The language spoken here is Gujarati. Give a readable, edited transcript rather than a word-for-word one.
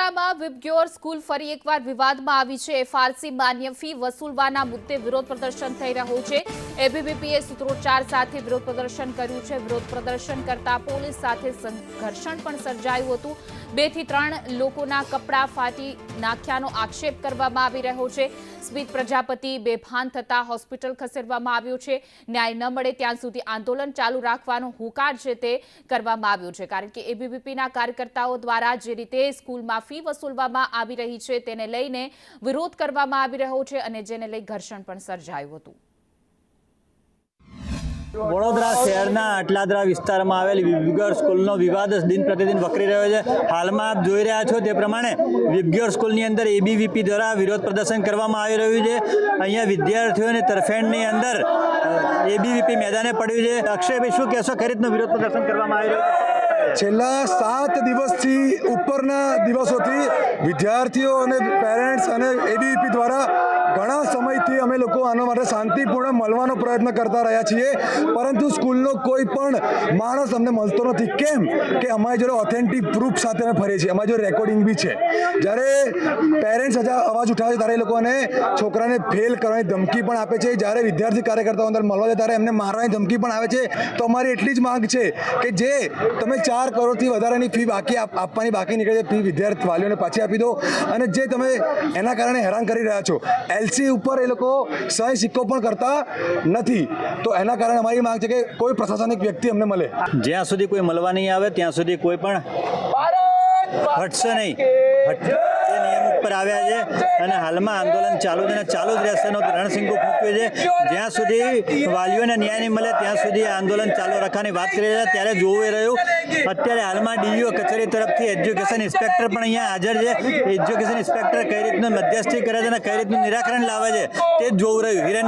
વડોદરામાં વિબગ્યોર સ્કૂલ ફરી એકવાર વિવાદમાં આવી છે। એફઆરસી માન્ય ફી વસૂલવાના મુદ્દે વિરોધ પ્રદર્શન થઈ રહ્યું છે। એબીવીપીએ સૂત્રોચ્ચાર સાથે વિરોધ પ્રદર્શન કર્યું છે। વિરોધ પ્રદર્શન કરતા પોલીસ સાથે ઘર્ષણ પણ સર્જાયું હતું। 2 થી 3 લોકોના કપડા ફાટી નાખ્યાનો આક્ષેપ કરવામાં આવી રહ્યો છે। સ્મિત પ્રજાપતિ બેભાન થતા હોસ્પિટલ ખસેડવામાં આવ્યો છે। ન્યાય ન મળે ત્યાં સુધી આંદોલન ચાલુ રાખવાનો હુંકાર છે તે કરવામાં આવ્યો છે, કારણ કે એબીવીપીના કાર્યકર્તાઓ દ્વારા જે રીતે સ્કૂલમાં ફી વસૂલવામાં આવી રહી છે તેને લઈને વિરોધ કરવામાં આવી રહ્યો છે અને જેને લઈ ઘર્ષણ પણ સર્જાયું હતું। વડોદરા શહેરના અટલાદરા વિસ્તારમાં આવેલી વિબગ્યોર સ્કૂલનો વિવાદ દિન પ્રતિદિન વકરી રહ્યો છે। હાલમાં આપ જોઈ રહ્યા છો તે પ્રમાણે વિબગ્યોર સ્કૂલની અંદર એબીવીપી દ્વારા વિરોધ પ્રદર્શન કરવામાં આવી રહ્યું છે। અહીંયા વિદ્યાર્થીઓની તરફેણની અંદર એબીવીપી મેદાને પડ્યું છે। અક્ષયભાઈ, શું કહેશો? કઈ રીતનું વિરોધ પ્રદર્શન કરવામાં આવી રહ્યું છે? છેલ્લા 7 દિવસથી ઉપરના દિવસોથી વિદ્યાર્થીઓ અને પેરેન્ટ્સ અને એબીવીપી દ્વારા ઘણા સમયથી અમે લોકો આના માટે શાંતિપૂર્ણ મળવાનો પ્રયત્ન કરતા રહ્યા છીએ, પરંતુ સ્કૂલનો કોઈ પણ માણસ અમને મળતો નથી। કેમ કે અમારી જોડે ઓથેન્ટિક પ્રૂફ સાથે અમે ફરીએ છીએ, અમારી જોડે રેકોર્ડિંગ બી છે। જ્યારે પેરેન્ટ્સ અવાજ ઉઠાવે છે ત્યારે એ લોકોને છોકરાને ફેલ કરવાની ધમકી પણ આપે છે। જ્યારે વિદ્યાર્થી કાર્યકર્તાઓ અંદર મળવા જાય ત્યારે એમને મારવાની ધમકી પણ આવે છે। તો અમારી એટલી જ માંગ છે કે જે તમે 4 કરોડથી વધારાની ફી આપવાની બાકી નીકળે છે, ફી વિદ્યાર્થી વાલીઓને પાછી આપી દો। અને જે તમે એના કારણે હેરાન કરી રહ્યા છો, એલસી ઉપર એ લોકો સહી સિક્કો પણ કરતા નથી, તો એના કારણે અમારી માંગ છે કે કોઈ પ્રશાસનિક વ્યક્તિ અમને મળે। જ્યાં સુધી કોઈ મળવા નહીં આવે ત્યાં સુધી કોઈ પણ હટશે નહીં। એ નિયમ ઉપર આવ્યા છે અને હાલમાં આંદોલન ચાલુ છે અને ચાલુ જ રહેશે રણસિંગુ ફૂંક્યું છે। જ્યાં સુધી વાલીઓને ન્યાય નહીં મળે ત્યાં સુધી આંદોલન ચાલુ રાખવાની વાત કરી રહ્યા ત્યારે જોવું રહ્યું। અત્યારે હાલમાં ડીઈઓ કચેરી તરફથી એજ્યુકેશન ઇન્સ્પેક્ટર પણ અહીંયા હાજર છે। એજ્યુકેશન ઇન્સ્પેક્ટર કઈ રીતનું મધ્યસ્થી કરે છે અને કઈ રીતનું નિરાકરણ લાવે છે તે જ જોવું રહ્યું। હિરેન